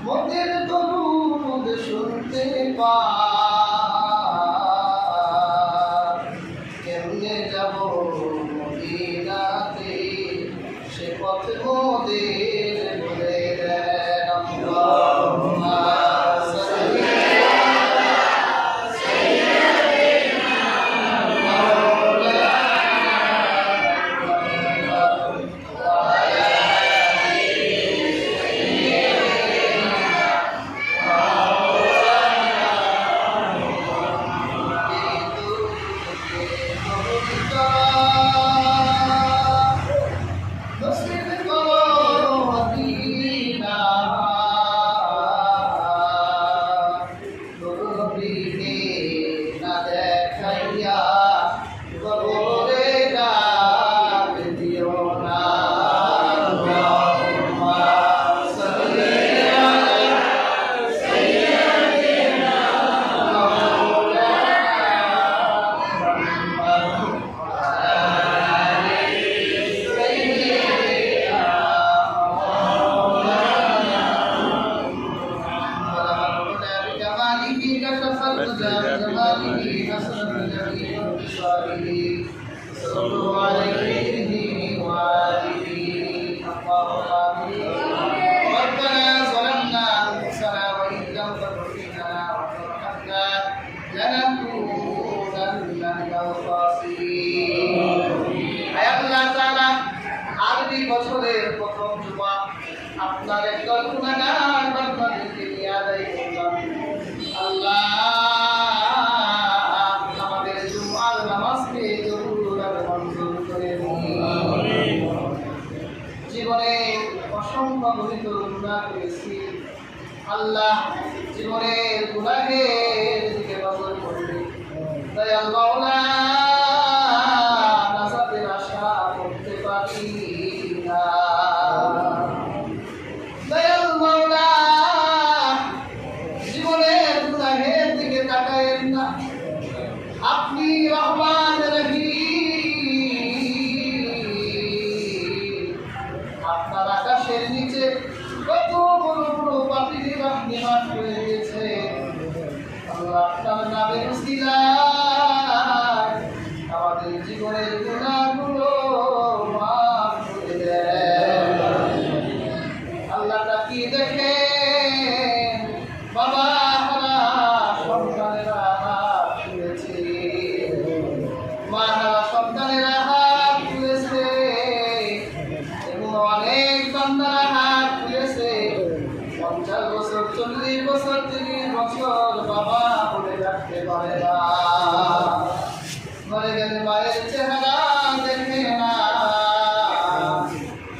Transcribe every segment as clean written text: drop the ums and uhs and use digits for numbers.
মোদের দরুদ শুনতে পাই কেমনে যাব মদিনাতে সে পথ মোদের বলে দেন আল্লাহুম্মা সাল্লি صلوا عليه وآله ربنا ظلمنا أنفسنا وإن لم تغفر لنا وترحمنا لنكونن من الخاسرين আয় আল্লাহ তাআলা আরবি বছরের প্রথম জুমা আপনার একদল গুনাহগার বান্দাদেরকে নিয়ে আদায় করলাম আল্লাহ জীবনে অসংখ্য গণিত গুনাহ করেছি আল্লাহ জীবনের গুনাহের দিকে নজর করবে তাই আল্লাহ নাজাতের আশা করতে পারি না দয়াল মাওলা জীবনের গুনাহের দিকে তাকায়েন না আপনি রহমান রহিম আপনার আকাশের নিচে কত বড় বড় পাপীদের আপনি মাফ করে দিয়েছে আল্লাহ আপনার নামের উসিলায় আমাদের জীবনের গুনাহগুলো মাফ করে দেন আল্লাহ তাকিয়ে দেখেন বাবা হারা সন্তানেরা হাত তুলেছে মা হারা সন্তানেরা হাত তুলেছে এবং অনেক বান্দারা হাত তুলেছে 50 বছর 40 বছর 30 বছর বাবা বলে রাখতে পারে না মরে গেলে মায়ের চেহারা দেখে না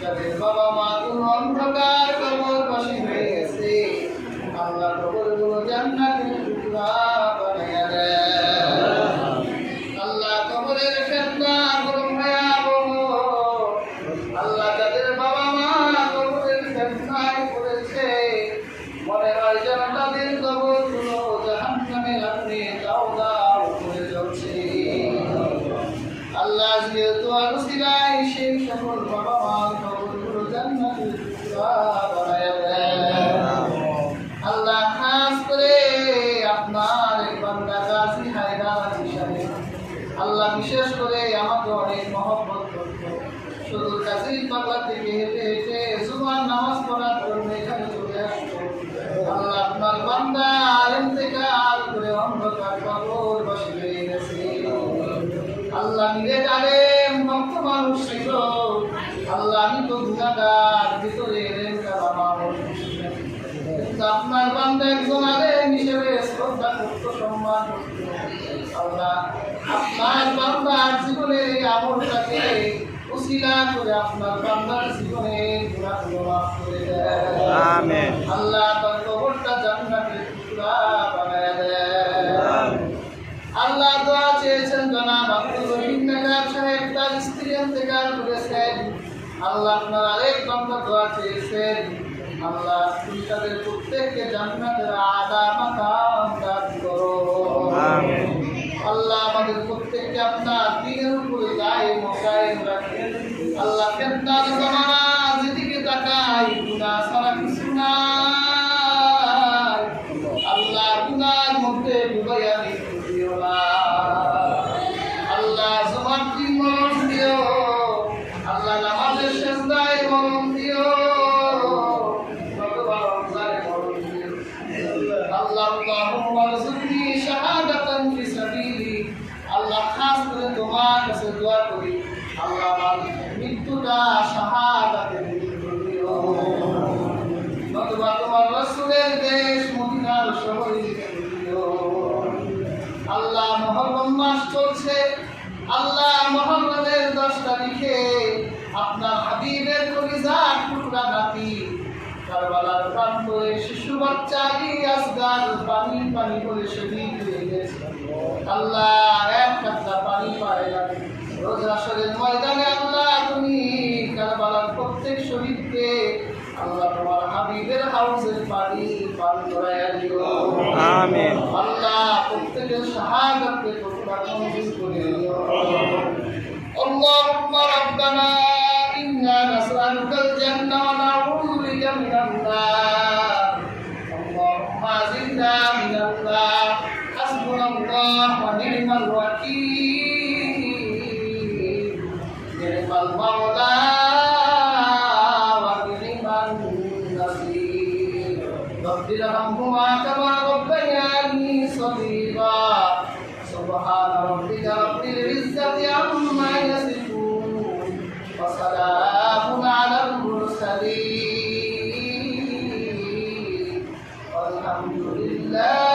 যাদের বাবা মা কোন অন্ধকার কবরবাসী হয়ে গেছে আল্লাহ কবরগুলো জান্নাতের টুকরা বানিয়ে দেন আল্লাহ কবরের ফিতনা গরম ভয়াবহ আল্লাহ যাদের বাবা মা কবরের ফিতনায় পড়েছে মনে আপনার বান্দা একজন আলেম হিসেবে শ্রদ্ধা করত, সম্মান করত। আল্লাহ আপনার বান্দার জীবনে এই আমলটাকে উসিলা করে আপনার বান্দার জীবনে গুনাহগুলো মাফ করে দেন। আমিন। আল্লাহ তার কবরটা জান্নাতের টুকরা বানায় দেন। আল্লাহ দোয়া চেয়েছেন জনাব আব্দুল রহিম নাগার সাহেব, তার স্ত্রী ইন্তেকাল করেছেন। আল্লাহ আপনার আরেক বান্দা দোয়া চেয়েছেন, আল্লাহ তুমি তাদের প্রত্যেককে জান্নাতের আলা মাকাম দান করো। আমিন। আল্লাহ আমাদের প্রত্যেককে আপনার দ্বীনের উপরে কায়েম ও কায়েম রাখেন। আল্লাহ ফিতনার জামানা যেদিকে তাকাই গুনাহ ছাড়া কিছু নাই। আল্লাহ গুনার মধ্যে ডুবাইয়া দিও না। আল্লাহ জবান দিন মরণ দিও। আল্লাহ নামাজের সেজদায় মরণ দিও। আল্লাহুম্মা রযুকনি শাহাদাতান ফি সাবিলি। আল্লাহ খাস করে তোমার কাছে দোয়া করি, আল্লাহ আমার মৃত্যুটা শাহাদাতের মৃত্যু দিও। নতুবা তোমার রাসূলের দেশ মদিনার শহরে দিও। আল্লাহ মুহররম মাস চলছে, আল্লাহ মুহররমের 10 তারিখে আপনার হাবিবের কলিজার টুকরা নাতি কারবালার প্রান্তরে শিশু বাচ্চা আলী আসগার পানি পানি করে শহীদ হয়ে গেছে। আল্লাহ এক কাতরা পানি পায় না। রোজ আসরের ময়দানে আল্লাহ তুমি কারবালার প্রত্যেক শহীদকে আল্লাহ তোমার হাবিবের হাউজের পানি পান করাইয়া দিও। আমিন। আল্লাহ প্রত্যেকের শাহাদাতকে তোমরা মঞ্জুর করে দিও। اللهم ربنا إنا نسألك الجنة ونعوذ بك من النار. اللهم زدنا من الله. حسبنا الله ونعم الوكيل. نعم المولى ونعم النصير. رب ارحمهما كما ربياني صغيرا. سبحان ربك رب العزة عما يصفون وسلام على المرسلين والحمد لله